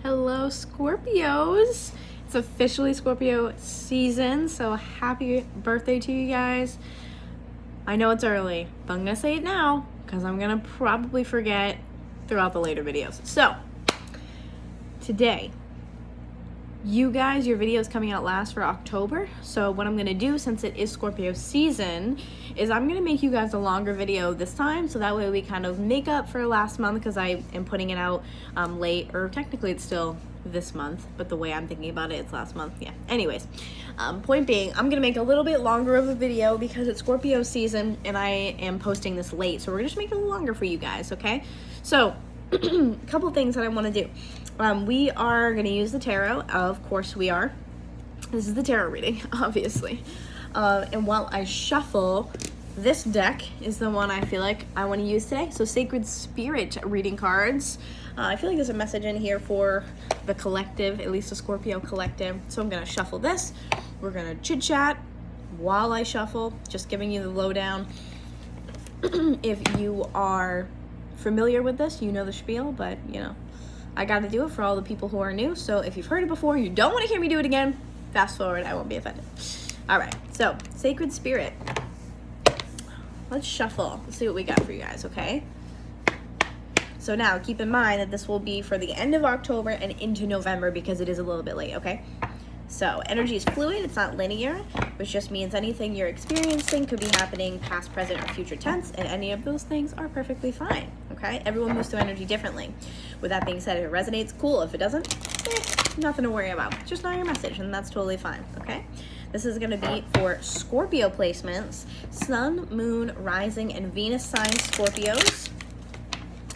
Hello, Scorpios. It's officially Scorpio season, so happy birthday to you guys. I know it's early, but I'm going to say it now because I'm going to probably forget throughout the later videos. So, today, you guys, your video is coming out last for October. So what I'm going to do, since it is Scorpio season, is I'm going to make you guys a longer video this time. So that way we kind of make up for last month, because I am putting it out late, or technically it's still this month, but the way I'm thinking about it, it's last month. Yeah. Anyways, point being, I'm going to make a little bit longer of a video because it's Scorpio season and I am posting this late. So we're going to make it a little longer for you guys. Okay. So a couple things that I want to do. We are going to use the tarot. Of course we are. This is the tarot reading, obviously. And while I shuffle, this deck is the one I feel like I want to use today. So Sacred Spirit reading cards. I feel like there's a message in here for the collective, at least the Scorpio collective. So I'm going to shuffle this. We're going to chit chat while I shuffle, just giving you the lowdown. If you are familiar with this, you know the spiel, but you know, I got to do it for all the people who are new. So if you've heard it before, you don't want to hear me do it again, fast forward, I won't be offended. All right, so Sacred Spirit. Let's shuffle. Let's see what we got for you guys, okay? So now keep in mind that this will be for the end of October and into November because it is a little bit late, okay? So energy is fluid, it's not linear, which just means anything you're experiencing could be happening past, present, or future tense, and any of those things are perfectly fine, okay? Everyone moves through energy differently. With that being said, if it resonates, cool. If it doesn't, nothing to worry about. Just not your message, and that's totally fine, okay? This is going to be for Scorpio placements, Sun, Moon, Rising, and Venus sign Scorpios.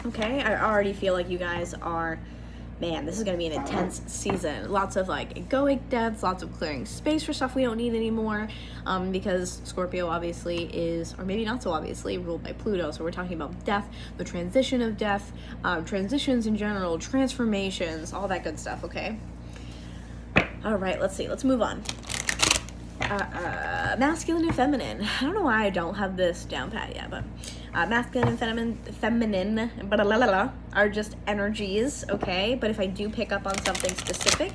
Okay, I already feel like you guys are... Man, this is going to be an intense season. Lots of like egoic deaths, lots of clearing space for stuff we don't need anymore, because Scorpio obviously is, or maybe not so obviously, ruled by Pluto. So we're talking about death, the transition of death, transitions in general, transformations, all that good stuff, okay? All right, let's see. Let's move on. Masculine and feminine. I don't know why I don't have this down pat yet, but masculine and feminine are just energies, okay? But if I do pick up on something specific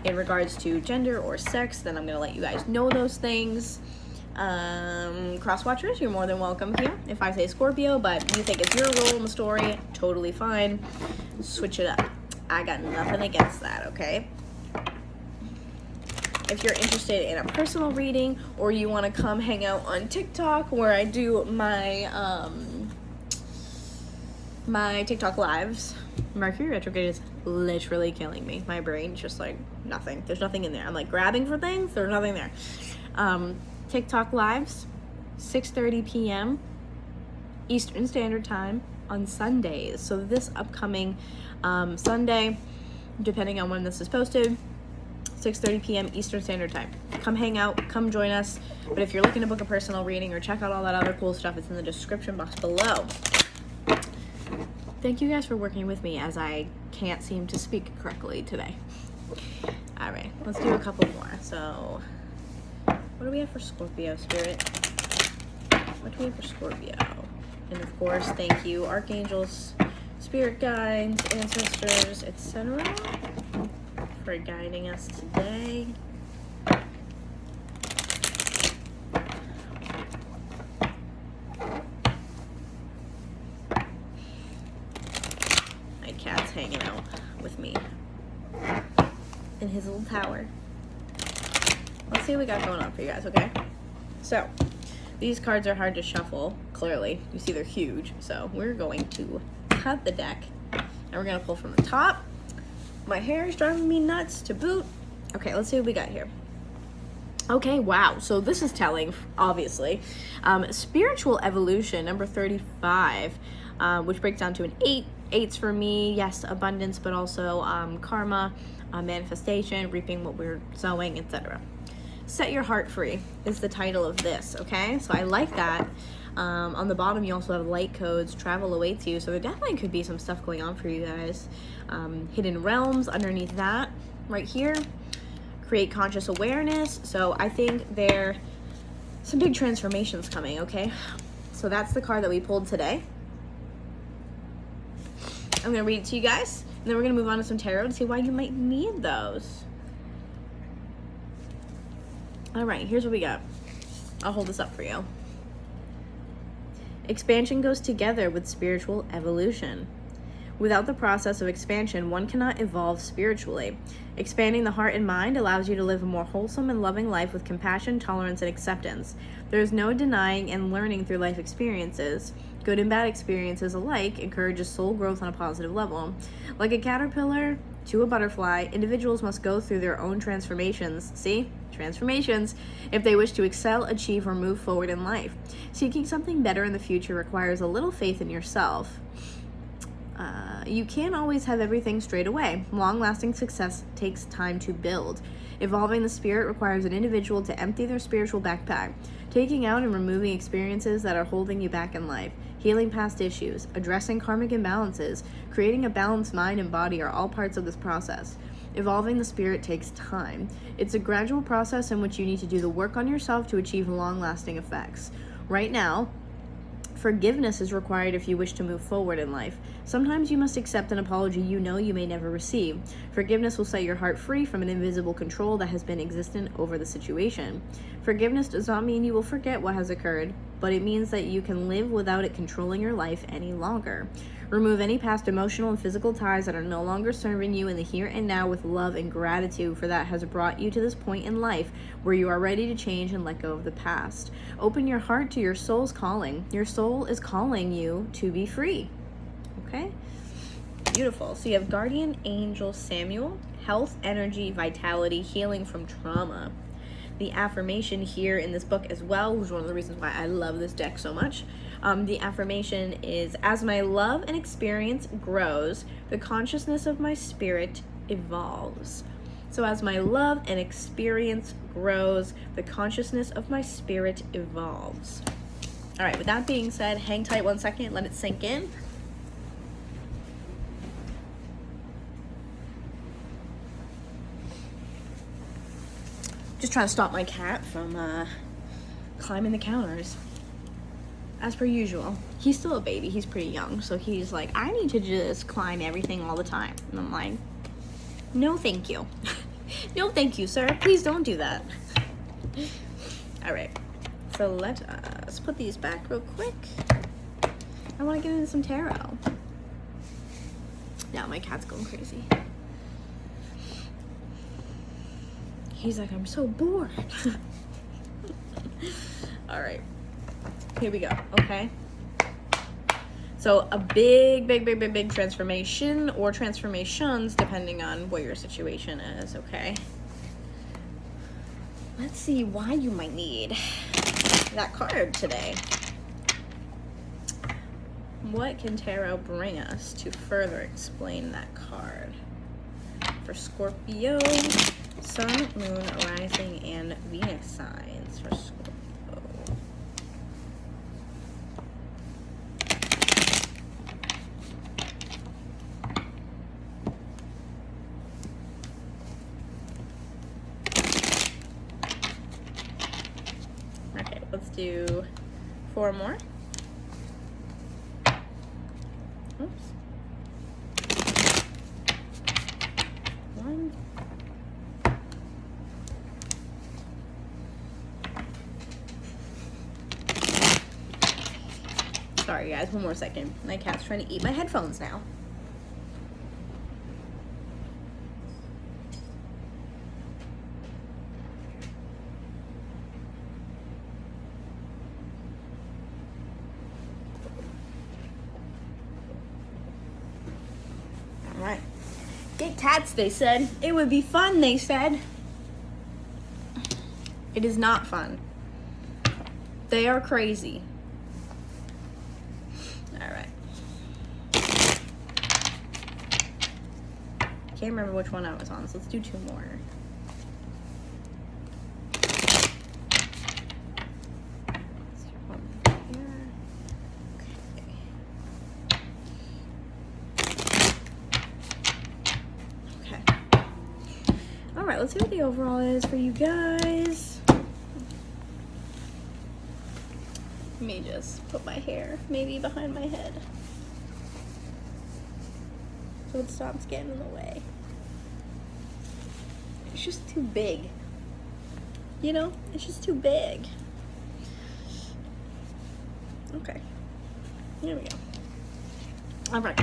in regards to gender or sex, then I'm gonna let you guys know those things. Cross watchers, you're more than welcome here. If I say Scorpio, but you think it's your role in the story, totally fine. Switch it up. I got nothing against that, okay? If you're interested in a personal reading, or you want to come hang out on TikTok where I do my my TikTok lives. Mercury retrograde is literally killing me. My brain's just like nothing. There's nothing in there. I'm like grabbing for things. There's nothing there. TikTok lives, 6:30 p.m. Eastern Standard Time on Sundays. So this upcoming Sunday, depending on when this is posted, 6:30 p.m. Eastern Standard Time. Come hang out, come join us. But if you're looking to book a personal reading or check out all that other cool stuff, it's in the description box below. Thank you guys for working with me as I can't seem to speak correctly today. All right, let's do a couple more. So, what do we have for Scorpio, Spirit? What do we have for Scorpio? And of course, thank you, archangels, spirit guides, ancestors, etc., for guiding us today. My cat's hanging out with me in his little tower. Let's see what we got going on for you guys, okay? So, these cards are hard to shuffle, clearly. You see they're huge, so we're going to cut the deck, and we're going to pull from the top. My hair is driving me nuts to boot. Okay, let's see what we got here. Okay, wow. So this is telling, obviously. Spiritual evolution, number 35, which breaks down to an 8. 8's for me, yes, abundance, but also karma, manifestation, reaping what we're sowing, etc. Set Your Heart Free is the title of this, okay? So I like that. On the bottom, you also have light codes, travel awaits you. So there definitely could be some stuff going on for you guys. Hidden realms underneath that right here. Create conscious awareness. So I think there some big transformations coming, okay? So that's the card that we pulled today. I'm going to read it to you guys. And then we're going to move on to some tarot to see why you might need those. All right, here's what we got. I'll hold this up for you. Expansion goes together with spiritual evolution. Without the process of expansion, one cannot evolve spiritually. Expanding the heart and mind allows you to live a more wholesome and loving life with compassion, tolerance, and acceptance. There is no denying and learning through life experiences. Good and bad experiences alike encourages soul growth on a positive level. Like a caterpillar to a butterfly, individuals must go through their own transformations. See? Transformations if they wish to excel, achieve, or move forward in life. Seeking something better in the future requires a little faith in yourself. You can't always have everything straight away. Long-lasting success takes time to build. Evolving the spirit requires an individual to empty their spiritual backpack, taking out and removing experiences that are holding you back in life, healing past issues, addressing karmic imbalances, creating a balanced mind and body are all parts of this process. Evolving the spirit takes time. It's a gradual process in which you need to do the work on yourself to achieve long-lasting effects. Right now, forgiveness is required if you wish to move forward in life. Sometimes you must accept an apology you know you may never receive. Forgiveness will set your heart free from an invisible control that has been existent over the situation. Forgiveness does not mean you will forget what has occurred, but it means that you can live without it controlling your life any longer. Remove any past emotional and physical ties that are no longer serving you in the here and now with love and gratitude for that has brought you to this point in life where you are ready to change and let go of the past. Open your heart to your soul's calling. Your soul is calling you to be free. Okay? Beautiful. So you have Guardian Angel Samuel, health, energy, vitality, healing from trauma. The affirmation here in this book as well, which is one of the reasons why I love this deck so much. The affirmation is, as my love and experience grows, the consciousness of my spirit evolves. So as my love and experience grows, the consciousness of my spirit evolves. All right, with that being said, hang tight 1 second, let it sink in. Just trying to stop my cat from climbing the counters. As per usual. He's still a baby. He's pretty young. So he's like, I need to just climb everything all the time. And I'm like, no thank you. No thank you, sir. Please don't do that. All right. So let us put these back real quick. I want to get into some tarot. Now my cat's going crazy. He's like, I'm so bored. All right. Here we go, okay? So a big transformation or transformations depending on what your situation is, okay? Let's see why you might need that card today. What can tarot bring us to further explain that card? For Scorpio, Sun, Moon, Rising, and Venus signs for Scorpio. Okay, let's do 4 more. Oops. 1. Sorry guys, 1 more second. My cat's trying to eat my headphones now. Alright. Get cats, they said. It would be fun, they said. It is not fun. They are crazy. Alright. Can't remember which one I was on, so let's do 2 more. Alright, let's see what the overall is for you guys. Let me just put my hair maybe behind my head. so it stops getting in the way. It's just too big. You know, it's just too big. Okay, here we go. All right.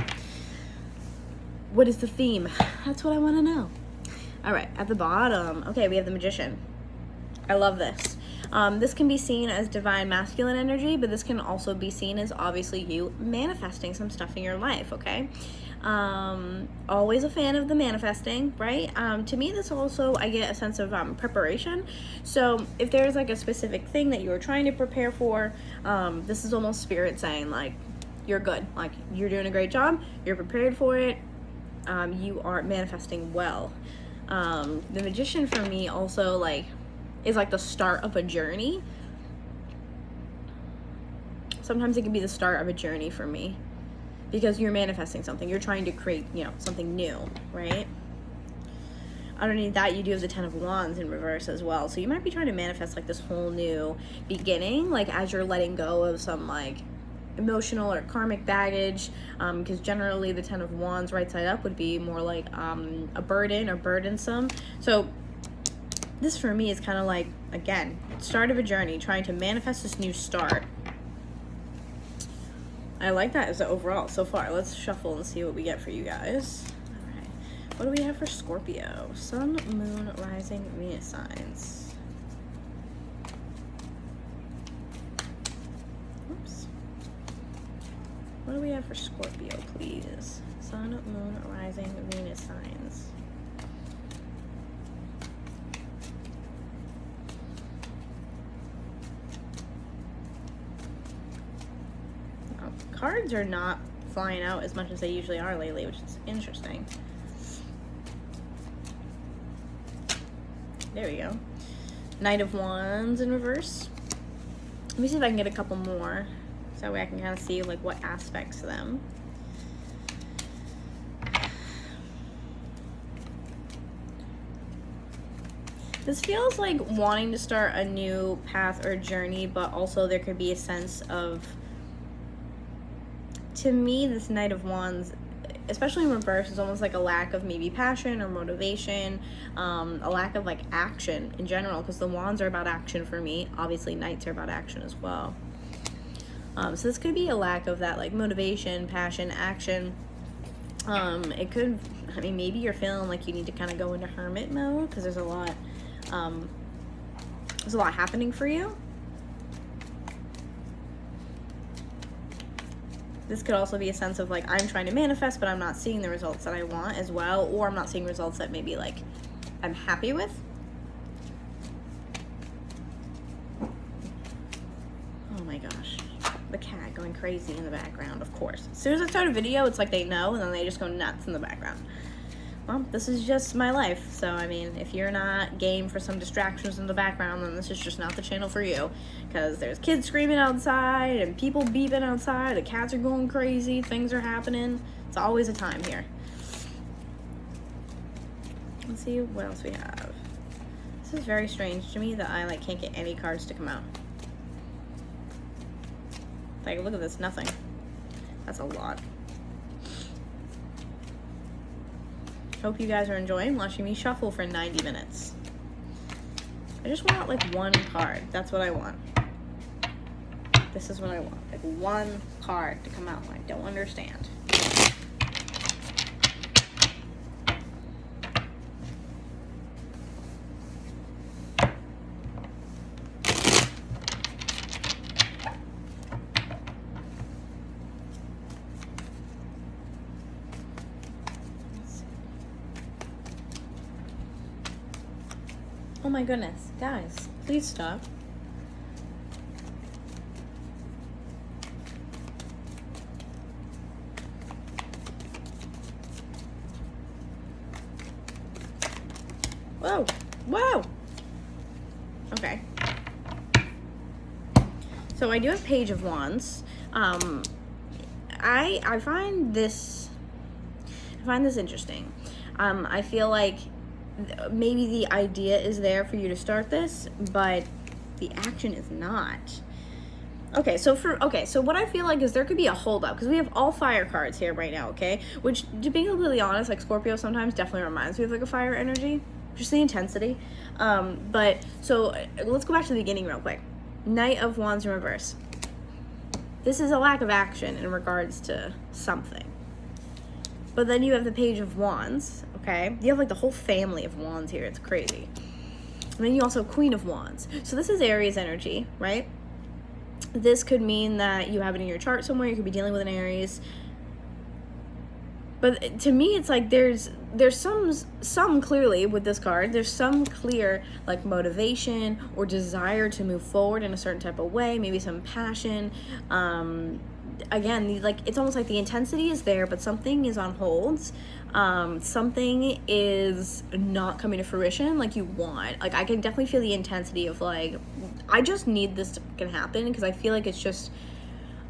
What is the theme? That's what I want to know. All right, at the bottom, okay, we have the Magician. I love this. This can be seen as divine masculine energy, but this can also be seen as obviously you manifesting some stuff in your life, okay? Always a fan of the manifesting, right? To me, this also, I get a sense of preparation. So if there's like a specific thing that you're trying to prepare for, this is almost spirit saying like, you're good. Like, you're doing a great job. You're prepared for it. You are manifesting well. The Magician for me also like is like the start of a journey. Sometimes it can be the start of a journey for me because you're manifesting something. You're trying to create, you know, something new, right? Underneath that, you do have the Ten of Wands in reverse as well. So you might be trying to manifest like this whole new beginning, like as you're letting go of some like emotional or karmic baggage, because generally the Ten of Wands right side up would be more like a burden or burdensome. So this for me is kind of like, again, start of a journey, trying to manifest this new start. I like that as an overall so far. Let's shuffle and see what we get for you guys. All right, what do we have for Scorpio? Sun, Moon, Rising, Venus signs. Oops. What do we have for Scorpio, please? Sun, Moon, Rising, Venus signs. Cards are not flying out as much as they usually are lately, which is interesting. There we go. Knight of Wands in reverse. Let me see if I can get a couple more, so that way I can kind of see like what aspects of them. This feels like wanting to start a new path or journey, but also there could be a sense of, to me, this Knight of Wands, especially in reverse, is almost like a lack of maybe passion or motivation, a lack of like action in general, because the Wands are about action for me. Obviously, Knights are about action as well. So this could be a lack of that like motivation, passion, action. It could, I mean, maybe you're feeling like you need to kind of go into hermit mode because there's a lot happening for you. This could also be a sense of like, I'm trying to manifest, but I'm not seeing the results that I want as well, or I'm not seeing results that maybe like I'm happy with. Oh my gosh, the cat going crazy in the background, of course. As soon as I start a video, it's like they know, and then they just go nuts in the background. Well, this is just my life. So, I mean, if you're not game for some distractions in the background, then this is just not the channel for you. Because there's kids screaming outside and people beeping outside. The cats are going crazy. Things are happening. It's always a time here. Let's see what else we have. This is very strange to me that I, like, can't get any cards to come out. Like, look at this. Nothing. That's a lot. Hope you guys are enjoying watching me shuffle for 90 minutes. I just want like one card. That's what I want. This is what I want. Like one card to come out. I don't understand. Oh my goodness, guys, please stop. Whoa, whoa. Okay. So I do have Page of Wands. I find this interesting. I feel like maybe the idea is there for you to start this, but the action is not. Okay, so what I feel like is there could be a holdup because we have all fire cards here right now, okay? Which, to be completely honest, like Scorpio sometimes definitely reminds me of like a fire energy, just the intensity. But so let's go back to the beginning real quick. Knight of Wands in reverse. This is a lack of action in regards to something. But then you have the Page of Wands, okay? You have like the whole family of Wands here. It's crazy. And then you also have Queen of Wands. So this is Aries energy, right? This could mean that you have it in your chart somewhere. You could be dealing with an Aries. But to me, it's like there's some clearly with this card, there's some clear like motivation or desire to move forward in a certain type of way, maybe some passion. Again, like it's almost like the intensity is there, but something is on holds. Something is not coming to fruition like you want. Like I can definitely feel the intensity of like, I just need this to can happen because I feel like it's just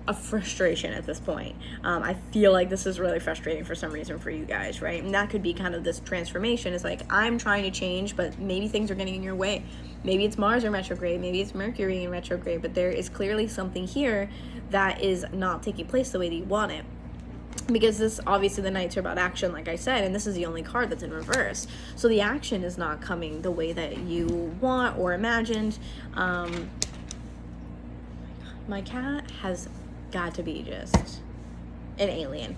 a frustration at this point. I feel like this is really frustrating for some reason for you guys, right? And that could be kind of this transformation. It's like I'm trying to change, but maybe things are getting in your way. Maybe it's Mars in retrograde, maybe it's Mercury in retrograde, but there is clearly something here that is not taking place the way that you want it. Because this, obviously the Knights are about action, like I said, and this is the only card that's in reverse. So the action is not coming the way that you want or imagined. My cat has got to be just an alien.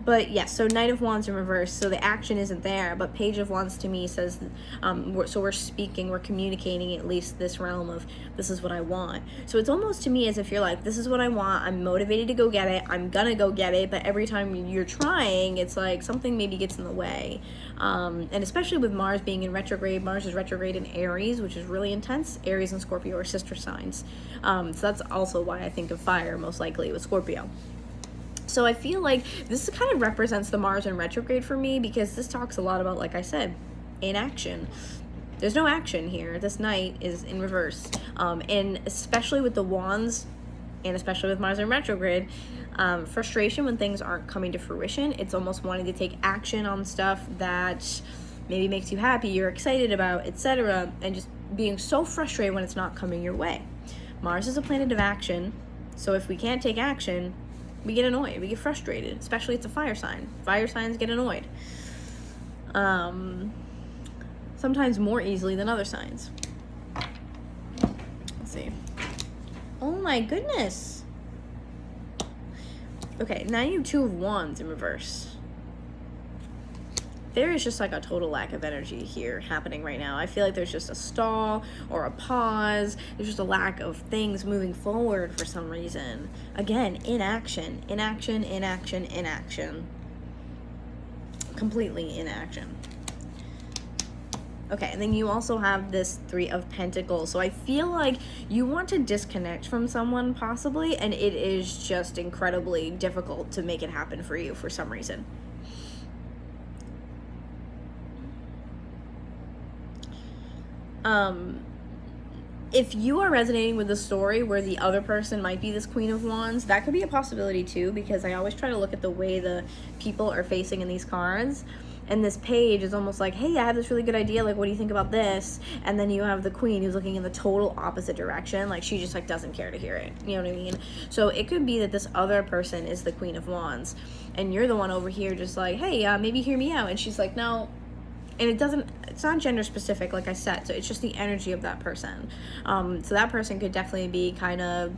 But yes, so Knight of Wands in reverse, so the action isn't there, but Page of Wands to me says, we're speaking, we're communicating at least this realm of, this is what I want. So it's almost to me as if you're like, this is what I want, I'm motivated to go get it, I'm gonna go get it, but every time you're trying, it's like something maybe gets in the way. And especially with Mars being in retrograde, Mars is retrograde in Aries, which is really intense. Aries and Scorpio are sister signs. So that's also why I think of fire, most likely, with Scorpio. So I feel like this kind of represents the Mars in retrograde for me because this talks a lot about, like I said, inaction. There's no action here. This Knight is in reverse. And especially with the Wands and especially with Mars in retrograde, frustration when things aren't coming to fruition. It's almost wanting to take action on stuff that maybe makes you happy, you're excited about, etc. And just being so frustrated when it's not coming your way. Mars is a planet of action. So if we can't take action, we get annoyed, we get frustrated, especially it's a fire sign. Fire signs get annoyed. Sometimes more easily than other signs. Let's see. Oh my goodness. Okay, now you have Two of Wands in reverse. There is just like a total lack of energy here happening right now. I feel like there's just a stall or a pause. There's just a lack of things moving forward for some reason. Again, inaction, inaction, inaction, inaction. Completely inaction. Okay, and then you also have this Three of Pentacles. So I feel like you want to disconnect from someone possibly, and it is just incredibly difficult to make it happen for you for some reason. If you are resonating with the story where the other person might be this Queen of Wands, that could be a possibility too, because I always try to look at the way the people are facing in these cards. And this page is almost like, hey, I have this really good idea, like, what do you think about this? And then you have the Queen who's looking in the total opposite direction, like she just like doesn't care to hear it, you know what I mean? So it could be that this other person is the Queen of Wands and you're the one over here just like, hey, maybe hear me out. And she's like, no. And it's not gender specific, like I said, so it's just the energy of that person. So that person could definitely be kind of,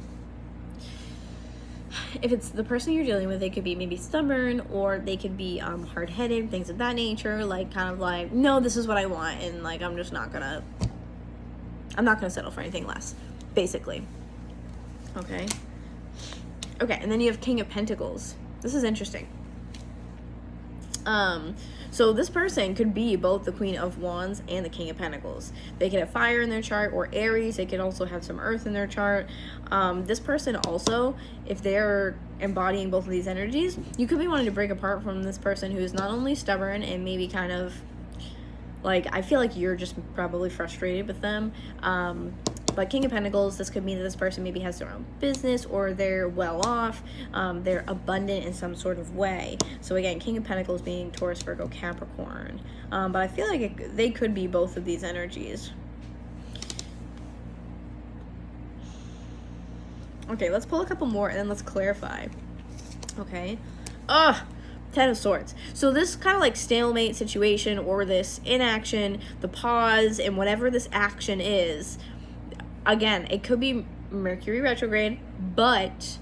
if it's the person you're dealing with, they could be maybe stubborn, or they could be hard-headed, things of that nature, like kind of like, no, this is what I want, and like I'm not gonna settle for anything less, basically. Okay, and then you have King of Pentacles. This is interesting. So this person could be both the Queen of Wands and the King of Pentacles. They could have fire in their chart, or Aries. They could also have some earth in their chart. This person also, if they're embodying both of these energies, you could be wanting to break apart from this person who is not only stubborn and maybe kind of like, I feel like you're just probably frustrated with them. But King of Pentacles, this could mean that this person maybe has their own business, or they're well off, they're abundant in some sort of way. So again, King of Pentacles being Taurus, Virgo, Capricorn. But I feel like they could be both of these energies. Okay, let's pull a couple more and then let's clarify. Okay. Ten of Swords. So this kind of like stalemate situation, or this inaction, the pause, and whatever this action is, again, it could be Mercury retrograde, but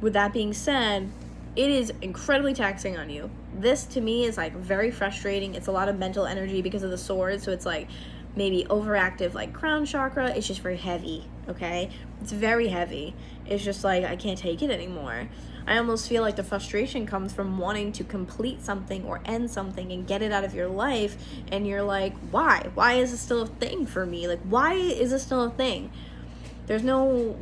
with that being said, it is incredibly taxing on you. This to me is like very frustrating. It's a lot of mental energy because of the swords. So it's like maybe overactive like crown chakra. It's just very heavy, okay? It's very heavy. It's just like, I can't take it anymore. I almost feel like the frustration comes from wanting to complete something or end something and get it out of your life. And you're like, why? Why is this still a thing for me? Like, why is this still a thing? There's no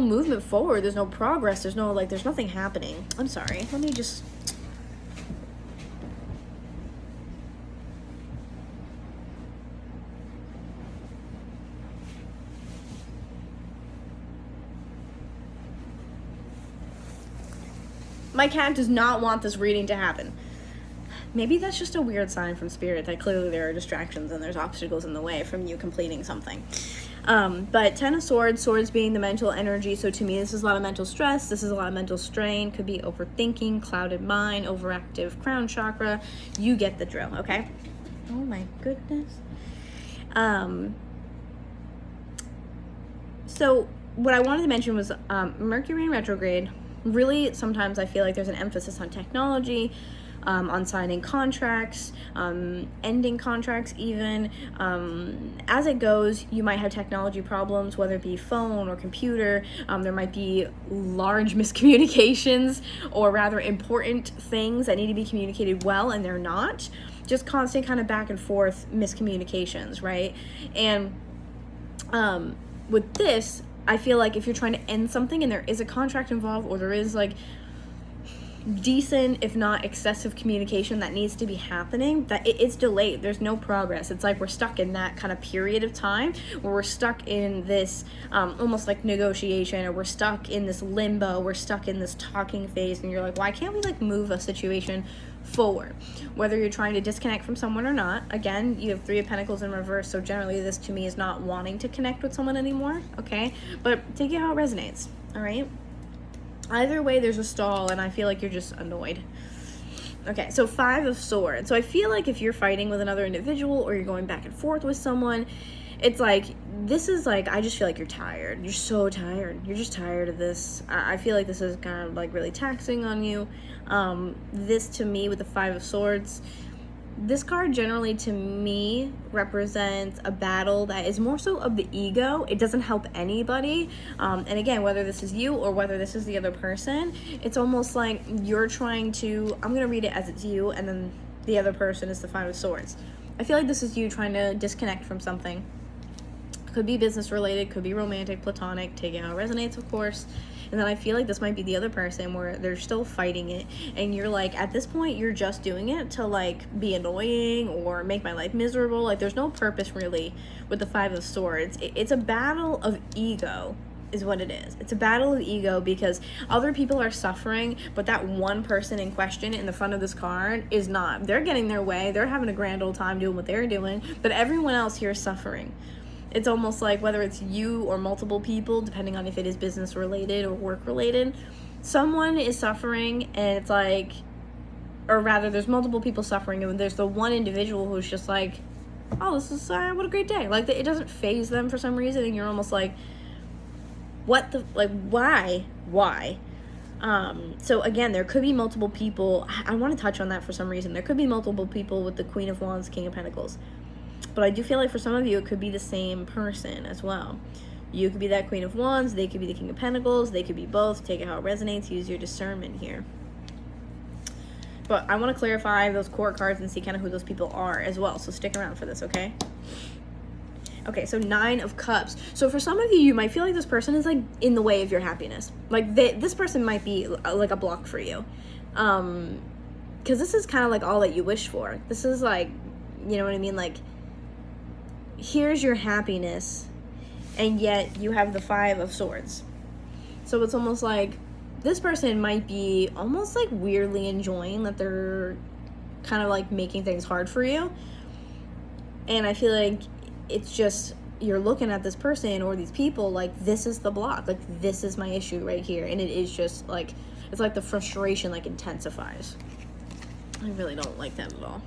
movement forward. There's no progress. There's nothing happening. I'm sorry. Let me just... My cat does not want this reading to happen. Maybe that's just a weird sign from Spirit that clearly there are distractions and there's obstacles in the way from you completing something. But Ten of Swords, swords being the mental energy. So to me, this is a lot of mental stress. This is a lot of mental strain. Could be overthinking, clouded mind, overactive crown chakra. You get the drill, okay? Oh my goodness. So what I wanted to mention was Mercury in retrograde. Really, sometimes I feel like there's an emphasis on technology, on signing contracts, ending contracts even. As it goes, you might have technology problems, whether it be phone or computer. There might be large miscommunications, or rather important things that need to be communicated well and they're not. Just constant kind of back and forth miscommunications, right? And with this, I feel like if you're trying to end something and there is a contract involved, or there is like decent, if not excessive communication that needs to be happening, that it's delayed. There's no progress. It's like we're stuck in that kind of period of time where we're stuck in this almost like negotiation, or we're stuck in this limbo, we're stuck in this talking phase, and you're like, why can't we like move a situation forward? Whether you're trying to disconnect from someone or not. Again, you have Three of Pentacles in reverse, so generally this to me is not wanting to connect with someone anymore, okay? But take it how it resonates, all right? Either way, there's a stall, and I feel like you're just annoyed. Okay, so Five of Swords. So I feel like if you're fighting with another individual, or you're going back and forth with someone, it's like, this is like, I just feel like you're tired. You're so tired. You're just tired of this. I feel like this is kind of like really taxing on you. This to me with the Five of Swords, this card generally to me represents a battle that is more so of the ego. It doesn't help anybody. And again, whether this is you or whether this is the other person, it's almost like you're trying to, I'm going to read it as it's you, and then the other person is the Five of Swords. I feel like this is you trying to disconnect from something. Could be business related, could be romantic, platonic, take it how it resonates, of course. And then I feel like this might be the other person where they're still fighting it, and you're like, at this point, you're just doing it to like be annoying or make my life miserable. Like there's no purpose really with the Five of Swords. It's a battle of ego is what it is. It's a battle of ego because other people are suffering, but that one person in question in the front of this card is not. They're getting their way. They're having a grand old time doing what they're doing, but everyone else here is suffering. It's almost like whether it's you or multiple people, depending on if it is business related or work related, someone is suffering, and it's like, or rather there's multiple people suffering, and there's the one individual who's just like, oh, this is, what a great day. Like it doesn't faze them for some reason, and you're almost like, what the, like, why? So again, there could be multiple people. I want to touch on that for some reason. There could be multiple people with the Queen of Wands, King of Pentacles. But I do feel like for some of you, it could be the same person as well. You could be that Queen of Wands. They could be the King of Pentacles. They could be both. Take it how it resonates. Use your discernment here. But I want to clarify those court cards and see kind of who those people are as well. So stick around for this, okay? Okay, so Nine of Cups. So for some of you, you might feel like this person is like in the way of your happiness. Like this person might be like a block for you. Because this is kind of like all that you wish for. This is like, you know what I mean? Like, here's your happiness, and yet you have the Five of Swords. So it's almost like this person might be almost like weirdly enjoying that they're kind of like making things hard for you. And I feel like it's just you're looking at this person or these people like, this is the block, like this is my issue right here. And it is just like, it's like the frustration like intensifies. I really don't like that at all.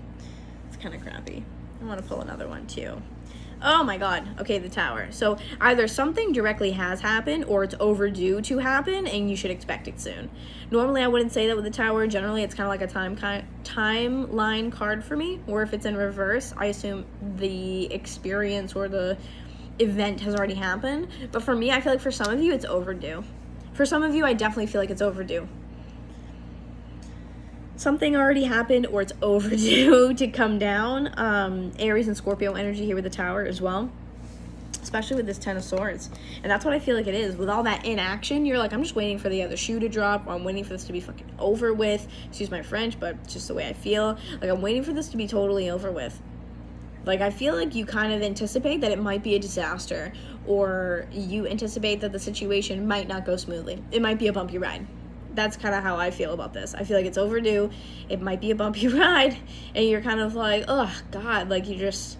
It's kind of crappy. I want to pull another one too. Oh my God. Okay, the Tower. So either something directly has happened or it's overdue to happen and you should expect it soon. Normally I wouldn't say that with the Tower. Generally it's kind of like a timeline card for me, or if it's in reverse, I assume the experience or the event has already happened. But for me, I feel like for some of you it's overdue. For some of you, I definitely feel like it's overdue. Something already happened or it's overdue to come down. Aries and Scorpio energy here with the Tower as well, especially with this 10 of Swords. And that's what I feel like it is. With all that inaction, you're like, I'm just waiting for the other shoe to drop, or I'm waiting for this to be fucking over with. Excuse my French, but it's just the way I feel. Like, I'm waiting for this to be totally over with. Like, I feel like you kind of anticipate that it might be a disaster, or you anticipate that the situation might not go smoothly. It might be a bumpy ride. That's kind of how I feel about this. I feel like it's overdue. It might be a bumpy ride, and you're kind of like, oh God, like you just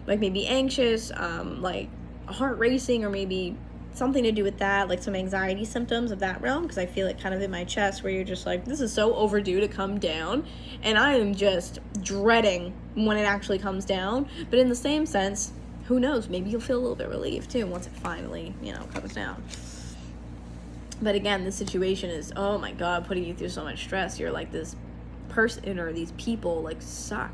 like maybe anxious, like heart racing, or maybe something to do with that, like some anxiety symptoms of that realm, because I feel it kind of in my chest where you're just like, this is so overdue to come down, and I am just dreading when it actually comes down. But in the same sense, who knows, maybe you'll feel a little bit relieved too once it finally, comes down. But again, the situation is, oh my God, putting you through so much stress. You're like, this person or these people like suck.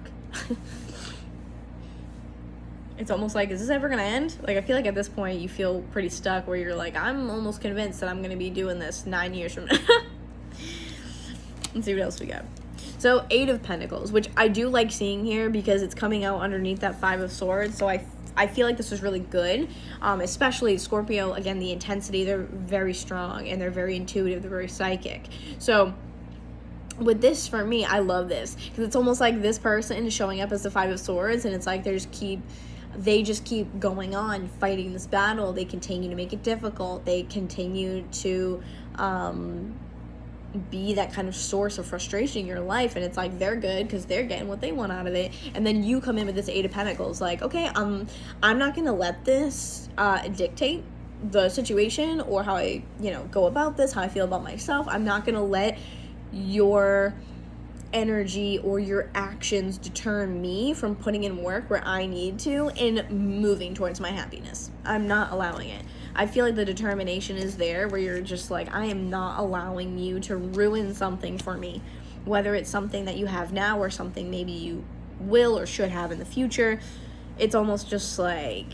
It's almost like, is this ever gonna end? Like, I feel like at this point you feel pretty stuck where you're like, I'm almost convinced that I'm gonna be doing this 9 years from now. Let's see what else we got. So 8 of Pentacles, which I do like seeing here because it's coming out underneath that 5 of Swords. So I feel like this is really good, especially Scorpio. Again, the intensity, they're very strong and they're very intuitive, they're very psychic. So with this, for me, I love this because it's almost like this person is showing up as the 5 of Swords, and it's like they just keep going on fighting this battle. They continue to make it difficult. They continue to be that kind of source of frustration in your life, and it's like they're good because they're getting what they want out of it, and then you come in with this 8 of Pentacles like, okay, I'm not gonna let this dictate the situation or how I go about this, how I feel about myself. I'm not gonna let your energy or your actions deter me from putting in work where I need to and moving towards my happiness. I'm not allowing it. I feel like the determination is there where you're just like, I am not allowing you to ruin something for me, whether it's something that you have now or something maybe you will or should have in the future. It's almost just like,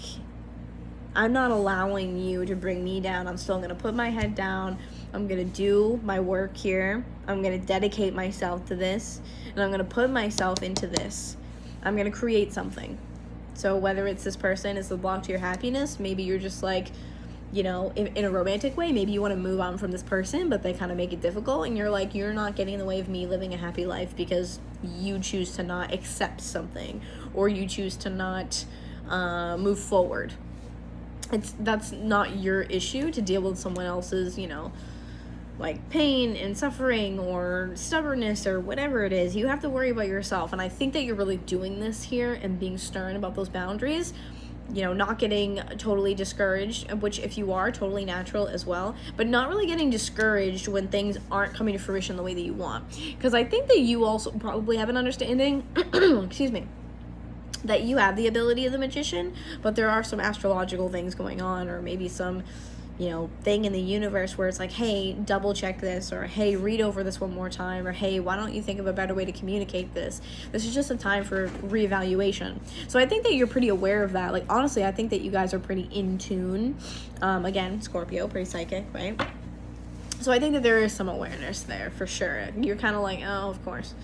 I'm not allowing you to bring me down. I'm still going to put my head down. I'm going to do my work here. I'm going to dedicate myself to this, and I'm going to put myself into this. I'm going to create something. So whether it's this person is the block to your happiness, maybe you're just like, in a romantic way, maybe you want to move on from this person, but they kind of make it difficult, and you're like, you're not getting in the way of me living a happy life because you choose to not accept something, or you choose to not move forward. That's not your issue to deal with someone else's, like pain and suffering or stubbornness or whatever it is. You have to worry about yourself. And I think that you're really doing this here and being stern about those boundaries, not getting totally discouraged, which if you are, totally natural as well, but not really getting discouraged when things aren't coming to fruition the way that you want. Because I think that you also probably have an understanding, excuse me, that you have the ability of the magician, but there are some astrological things going on, or maybe some thing in the universe where it's like, hey, double check this, or hey, read over this one more time, or hey, why don't you think of a better way to communicate this? This is just a time for reevaluation. So I think that you're pretty aware of that. Like, honestly, I think that you guys are pretty in tune. Again, Scorpio, pretty psychic, right? So I think that there is some awareness there for sure. You're kind of like, oh, of course.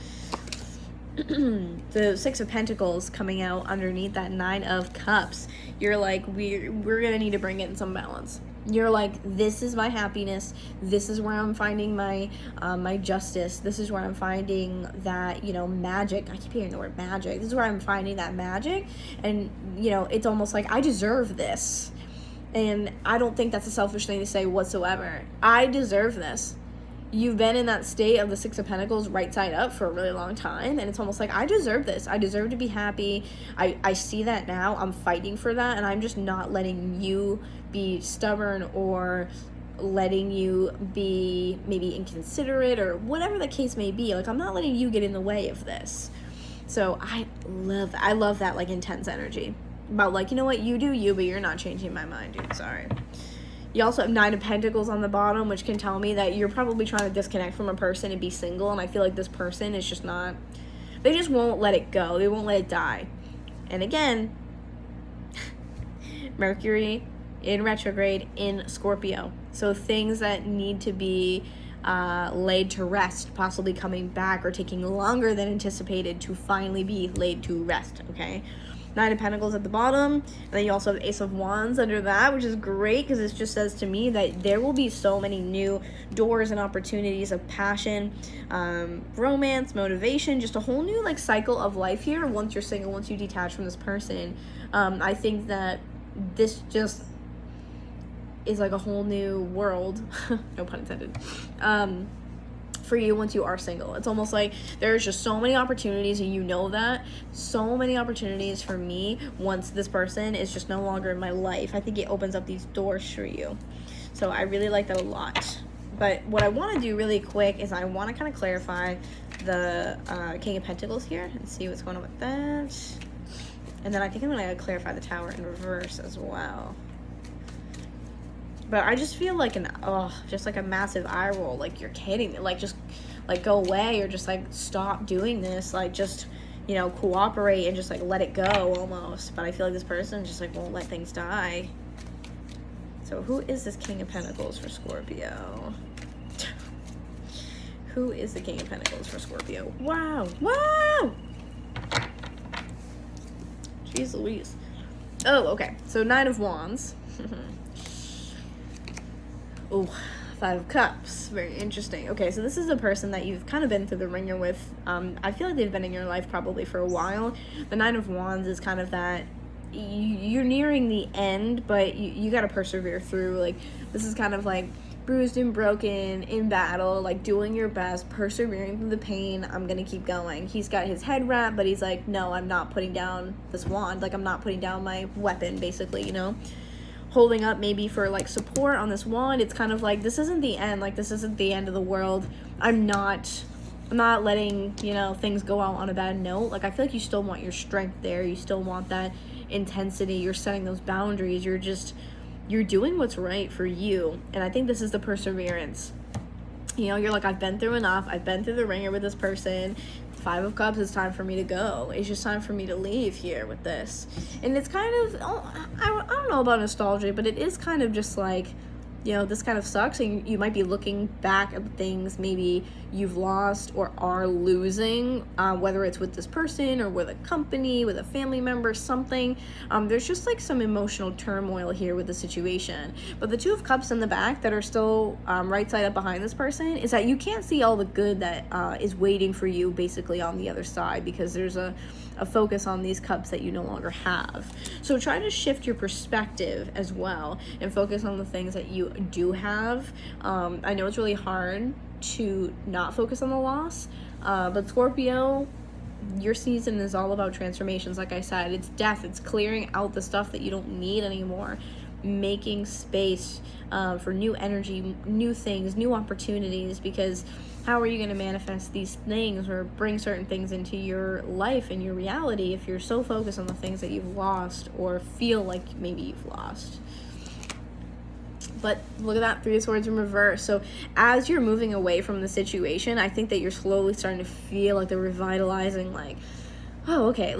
The 6 of Pentacles coming out underneath that 9 of Cups. You're like, we're gonna need to bring it in some balance. You're like, this is my happiness. This is where I'm finding my my justice. This is where I'm finding that, magic. I keep hearing the word magic. This is where I'm finding that magic. And, it's almost like I deserve this. And I don't think that's a selfish thing to say whatsoever. I deserve this. you've been in that state of the Six of Pentacles right side up for a really long time, and it's almost like, I deserve this. I deserve to be happy. I see that now. I'm fighting for that, and I'm just not letting you be stubborn or letting you be maybe inconsiderate or whatever the case may be. Like, I'm not letting you get in the way of this. So I love that like intense energy about like, you know what, you do you, but you're not changing my mind, dude. Sorry. You also have Nine of Pentacles on the bottom, which can tell me that you're probably trying to disconnect from a person and be single, and I feel like this person is just not, they just won't let it go. They won't let it die. And again, Mercury in retrograde in Scorpio. So things that need to be laid to rest, possibly coming back or taking longer than anticipated to finally be laid to rest, okay? Nine of Pentacles at the bottom, and then you also have Ace of Wands under that, which is great because it just says to me that there will be so many new doors and opportunities of passion, romance, motivation, just a whole new like cycle of life here once you're single, once you detach from this person. I think that this just is like a whole new world, no pun intended, for you once you are single. It's almost like there's just so many opportunities, and you know that. So many opportunities for me once this person is just no longer in my life. I think it opens up these doors for you. So I really like that a lot. But what I want to do really quick is I want to kind of clarify the King of Pentacles here and see what's going on with that. And then I think I'm going to clarify the Tower in reverse as well. But I just feel like just like a massive eye roll. Like, you're kidding me. Like, just like go away, or just like stop doing this. Like, just, you know, cooperate and just like let it go almost. But I feel like this person just like won't let things die. So who is this King of Pentacles for Scorpio? Who is the King of Pentacles for Scorpio? Wow. Wow. Jeez Louise. Oh, okay. So Nine of Wands. Oh, Five of Cups. Very interesting. Okay, so this is a person that you've kind of been through the ringer with. I feel like they've been in your life probably for a while. The Nine of Wands is kind of that you're nearing the end, but you got to persevere through. Like, this is kind of like bruised and broken in battle, like doing your best, persevering through the pain. I'm going to keep going. He's got his head wrapped, but he's like, no, I'm not putting down this wand. Like, I'm not putting down my weapon, basically, you know? Holding up maybe for like support on this wand. It's kind of like, this isn't the end. Like, this isn't the end of the world. I'm not letting, you know, things go out on a bad note. Like, I feel like you still want your strength there. You still want that intensity. You're setting those boundaries. You're doing what's right for you. And I think this is the perseverance. You know, you're like, I've been through enough. I've been through the ringer with this person. Five of Cups, it's time for me to go. It's just time for me to leave here with this. And it's kind of, I don't know about nostalgia, but it is kind of just like, you know, this kind of sucks. And you might be looking back at the things maybe you've lost or are losing, whether it's with this person or with a company, with a family member, something. There's just like some emotional turmoil here with the situation. But the Two of Cups in the back that are still right side up behind this person is that you can't see all the good that is waiting for you basically on the other side, because there's a focus on these cups that you no longer have. So try to shift your perspective as well and focus on the things that you do have. I know it's really hard to not focus on the loss, but Scorpio, your season is all about transformations. Like I said, it's death. It's clearing out the stuff that you don't need anymore, making space for new energy, new things, new opportunities, because how are you going to manifest these things or bring certain things into your life and your reality if you're so focused on the things that you've lost or feel like maybe you've lost? But look at that, Three of Swords in reverse. So as you're moving away from the situation, I think that you're slowly starting to feel like the revitalizing, like, oh, okay,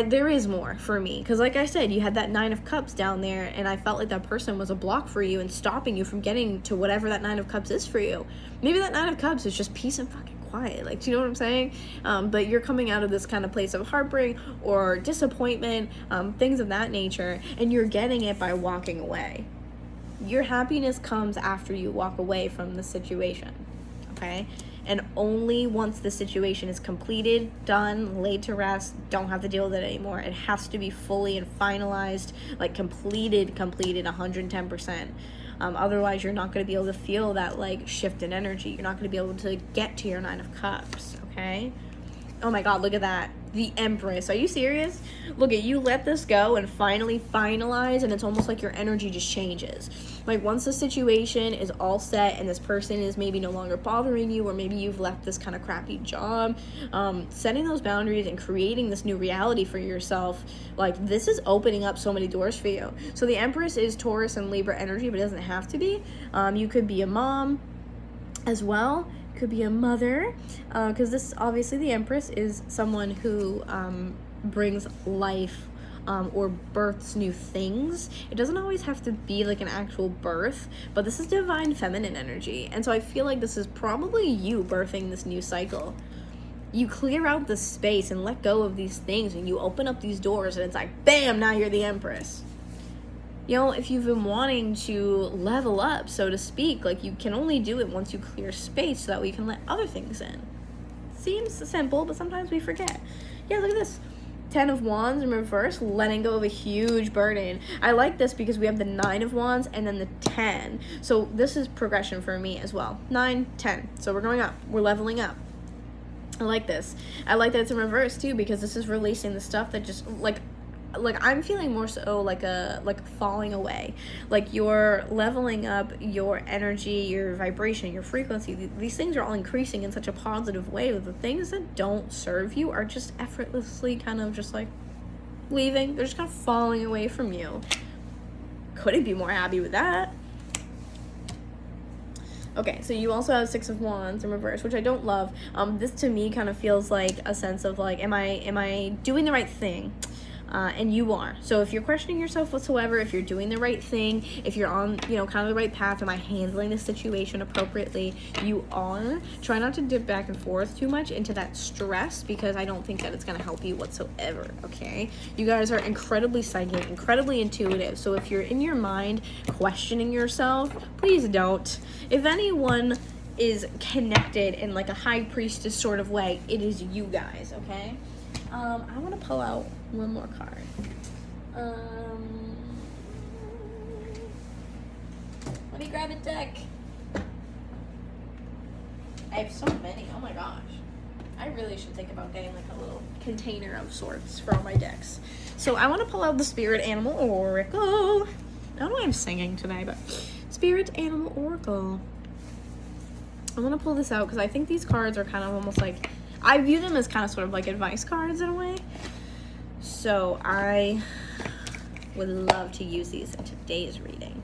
there is more for me. Because like I said, you had that Nine of Cups down there, and I felt like that person was a block for you and stopping you from getting to whatever that Nine of Cups is for you. Maybe that Nine of Cups is just peace and fucking quiet. Like, do you know what I'm saying? But you're coming out of this kind of place of heartbreak or disappointment, things of that nature, and you're getting it by walking away. Your happiness comes after you walk away from the situation, okay? And only once the situation is completed, done, laid to rest, don't have to deal with it anymore. It has to be fully and finalized, like completed 110%. Otherwise, you're not going to be able to feel that like shift in energy. You're not going to be able to get to your 9 of Cups, okay? Oh my God, look at that. The Empress. Are you serious? Look at you, let this go and finally finalize, and it's almost like your energy just changes. Like once the situation is all set and this person is maybe no longer bothering you, or maybe you've left this kind of crappy job, setting those boundaries and creating this new reality for yourself, like this is opening up so many doors for you. So the Empress is Taurus and Libra energy, but it doesn't have to be. You could be a mom as well. Could be a mother, because this obviously the Empress is someone who brings life or births new things. It doesn't always have to be like an actual birth, but this is divine feminine energy, and so I feel like this is probably you birthing this new cycle. You clear out the space and let go of these things, and you open up these doors, and it's like bam, now you're the Empress. You know, if you've been wanting to level up, so to speak, like you can only do it once you clear space so that we can let other things in. Seems simple, but sometimes we forget. Yeah, look at this. 10 of Wands in reverse, letting go of a huge burden. I like this because we have the 9 of Wands and then the 10. So this is progression for me as well. 9, 10. So we're going up. We're leveling up. I like this. I like that it's in reverse too, because this is releasing the stuff that just like I'm feeling more so like falling away. Like you're leveling up your energy, your vibration, your frequency. These things are all increasing in such a positive way, but the things that don't serve you are just effortlessly kind of just like leaving. They're just kind of falling away from you. Couldn't be more happy with that. Okay, so you also have 6 of Wands in reverse, which I don't love. This to me kind of feels like a sense of like, am I doing the right thing? And you are. So if you're questioning yourself whatsoever, if you're doing the right thing, if you're on, kind of the right path, am I handling the situation appropriately? You are. Try not to dip back and forth too much into that stress, because I don't think that it's going to help you whatsoever, okay? You guys are incredibly psychic, incredibly intuitive. So if you're in your mind questioning yourself, please don't. If anyone is connected in like a high priestess sort of way, it is you guys, okay? I want to pull out one more card. Let me grab a deck. I have so many. Oh my gosh. I really should think about getting like a little container of sorts for all my decks. So I want to pull out the Spirit Animal Oracle. I don't know why I'm singing today, but Spirit Animal Oracle. I want to pull this out because I think these cards are kind of almost like, I view them as kind of sort of like advice cards in a way. So I would love to use these in today's reading.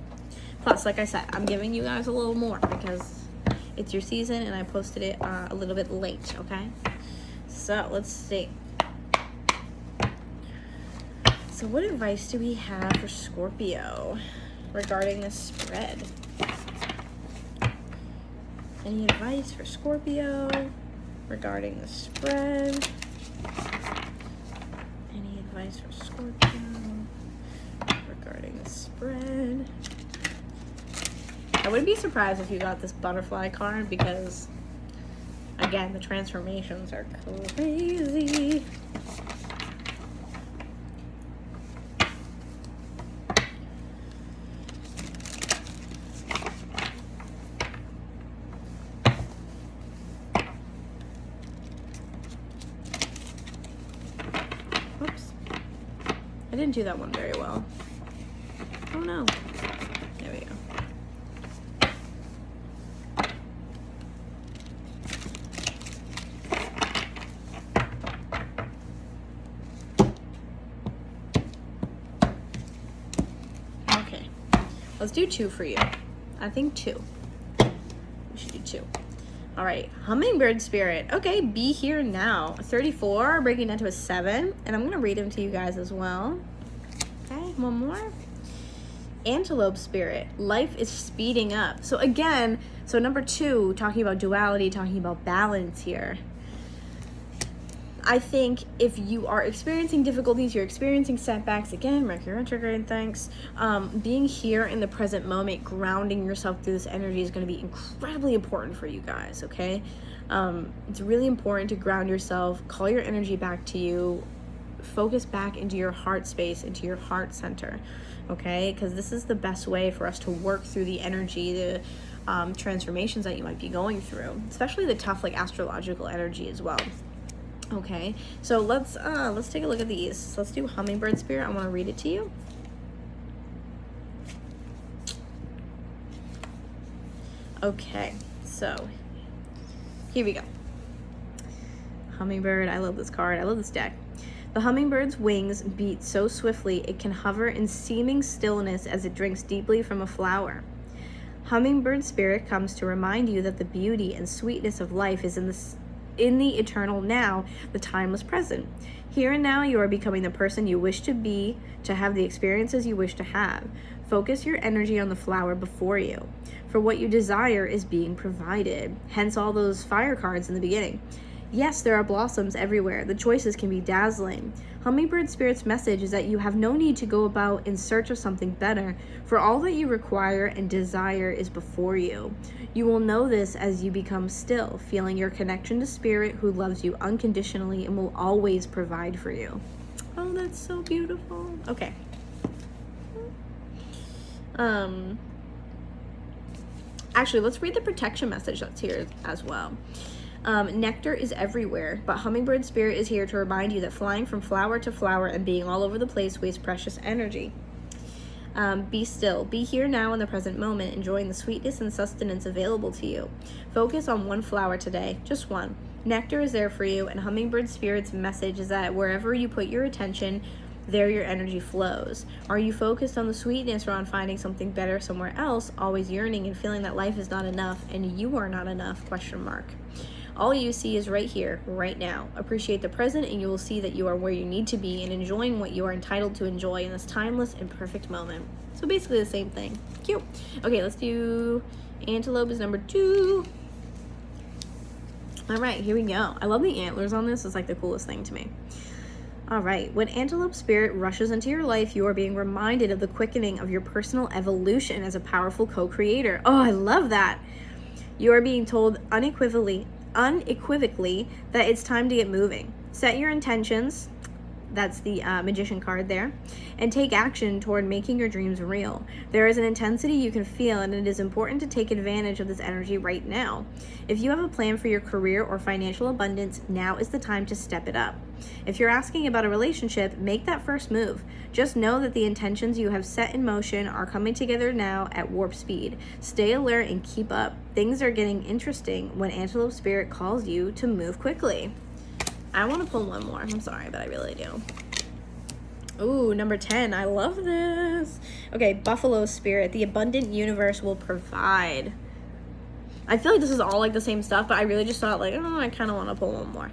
Plus, like I said, I'm giving you guys a little more because it's your season and I posted it a little bit late, okay? So let's see. So what advice do we have for Scorpio regarding this spread? Any advice for Scorpio regarding the spread? Any advice for Scorpio regarding the spread? I wouldn't be surprised if you got this butterfly card because, again, the transformations are crazy. I didn't do that one very well. Oh no. There we go. Okay. Let's do 2 for you. I think 2. We should do 2. All right, Hummingbird Spirit. Okay, be here now. 34, breaking down to a 7. And I'm going to read them to you guys as well. Okay, one more. Antelope Spirit. Life is speeding up. So again, so number 2, talking about duality, talking about balance here. I think if you are experiencing difficulties, you're experiencing setbacks, again, Mercury retrograde, thanks. Being here in the present moment, grounding yourself through this energy is going to be incredibly important for you guys, okay? It's really important to ground yourself, call your energy back to you, focus back into your heart space, into your heart center, okay? Because this is the best way for us to work through the energy, the transformations that you might be going through, especially the tough, like, astrological energy as well. Okay, so let's take a look at these. So let's do Hummingbird Spirit. I want to read it to you. Okay, so here we go. Hummingbird, I love this card. I love this deck. The hummingbird's wings beat so swiftly it can hover in seeming stillness as it drinks deeply from a flower. Hummingbird Spirit comes to remind you that the beauty and sweetness of life is in the eternal now, the timeless present. Here and now, you are becoming the person you wish to be, to have the experiences you wish to have. Focus your energy on the flower before you, for what you desire is being provided. Hence all those fire cards in the beginning. Yes, there are blossoms everywhere. The choices can be dazzling. Hummingbird Spirit's message is that you have no need to go about in search of something better, for all that you require and desire is before you. You will know this as you become still, feeling your connection to Spirit, who loves you unconditionally and will always provide for you. Oh, that's so beautiful. Okay. Actually, let's read the protection message that's here as well. Nectar is everywhere, but Hummingbird Spirit is here to remind you that flying from flower to flower and being all over the place wastes precious energy. Be still. Be here now in the present moment, enjoying the sweetness and sustenance available to you. Focus on one flower today, just one. Nectar is there for you, and Hummingbird Spirit's message is that wherever you put your attention, there your energy flows. Are you focused on the sweetness or on finding something better somewhere else, always yearning and feeling that life is not enough and you are not enough? ? All you see is right here, right now. Appreciate the present and you will see that you are where you need to be and enjoying what you are entitled to enjoy in this timeless and perfect moment. So basically the same thing. Cute. Okay, let's do Antelope is number 2. All right, here we go. I love the antlers on this. It's like the coolest thing to me. All right, when Antelope Spirit rushes into your life, you are being reminded of the quickening of your personal evolution as a powerful co-creator. Oh, I love that. You are being told unequivocally that it's time to get moving. Set your intentions, that's the Magician card there, and take action toward making your dreams real. There is an intensity you can feel, and it is important to take advantage of this energy right now. If you have a plan for your career or financial abundance, now is the time to step it up. If you're asking about a relationship, make that first move. Just know that the intentions you have set in motion are coming together now at warp speed. Stay alert and keep up. Things are getting interesting when Antelope Spirit calls you to move quickly. I want to pull one more. I'm sorry, but I really do. Ooh, number 10. I love this. Okay, Buffalo Spirit. The abundant universe will provide. I feel like this is all like the same stuff, but I really just thought like, oh, I kind of want to pull one more.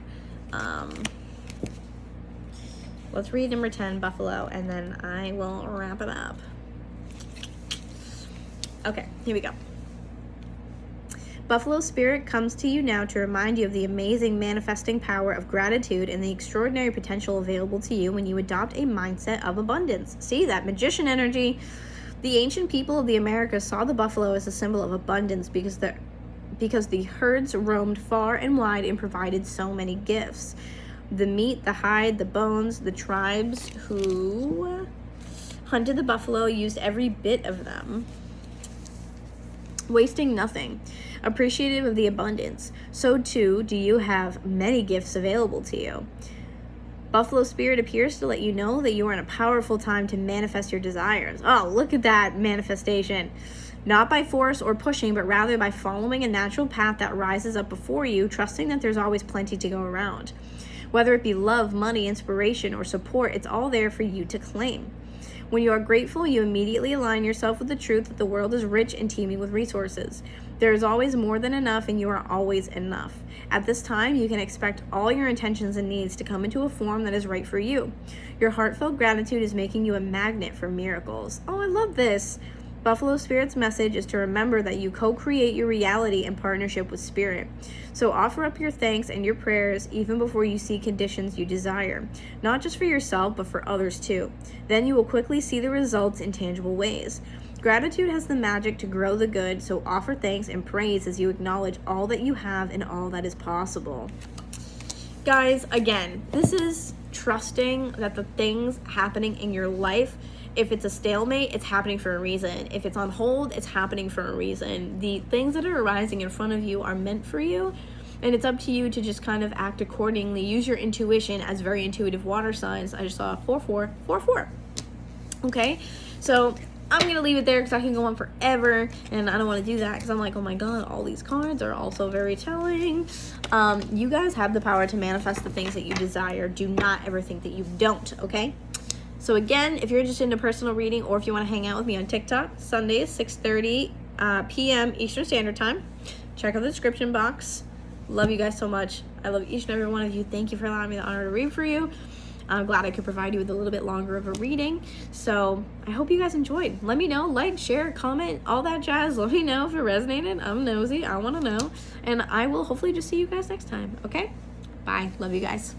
Let's read number 10, Buffalo, and then I will wrap it up. Okay, here we go. Buffalo Spirit comes to you now to remind you of the amazing manifesting power of gratitude and the extraordinary potential available to you when you adopt a mindset of abundance. See that magician energy? The ancient people of the Americas saw the buffalo as a symbol of abundance because the herds roamed far and wide and provided so many gifts. The meat, the hide, the bones, the tribes who hunted the buffalo used every bit of them, wasting nothing. Appreciative of the abundance, so too do you have many gifts available to you. Buffalo Spirit appears to let you know that you are in a powerful time to manifest your desires. Oh, look at that manifestation. Not by force or pushing, but rather by following a natural path that rises up before you, trusting that there's always plenty to go around. Whether it be love, money, inspiration, or support, it's all there for you to claim. When you are grateful, you immediately align yourself with the truth that the world is rich and teeming with resources. There is always more than enough, and you are always enough. At this time, you can expect all your intentions and needs to come into a form that is right for you. Your heartfelt gratitude is making you a magnet for miracles. Oh, I love this. Buffalo Spirit's message is to remember that you co-create your reality in partnership with Spirit. So offer up your thanks and your prayers even before you see conditions you desire, not just for yourself, but for others too. Then you will quickly see the results in tangible ways. Gratitude has the magic to grow the good, so offer thanks and praise as you acknowledge all that you have and all that is possible. Guys, again, this is trusting that the things happening in your life, if it's a stalemate, it's happening for a reason. If it's on hold, it's happening for a reason. The things that are arising in front of you are meant for you, and it's up to you to just kind of act accordingly. Use your intuition as very intuitive water signs. I just saw 4-4-4-4. Okay, so I'm going to leave it there because I can go on forever, and I don't want to do that because I'm like, oh my God, all these cards are also very telling. You guys have the power to manifest the things that you desire. Do not ever think that you don't, okay? So again, if you're interested in a personal reading, or if you want to hang out with me on TikTok, Sundays, 6:30 p.m. Eastern Standard Time, check out the description box. Love you guys so much. I love each and every one of you. Thank you for allowing me the honor to read for you. I'm glad I could provide you with a little bit longer of a reading. So I hope you guys enjoyed. Let me know, like, share, comment, all that jazz. Let me know if it resonated. I'm nosy. I want to know. And I will hopefully just see you guys next time. Okay? Bye. Love you guys.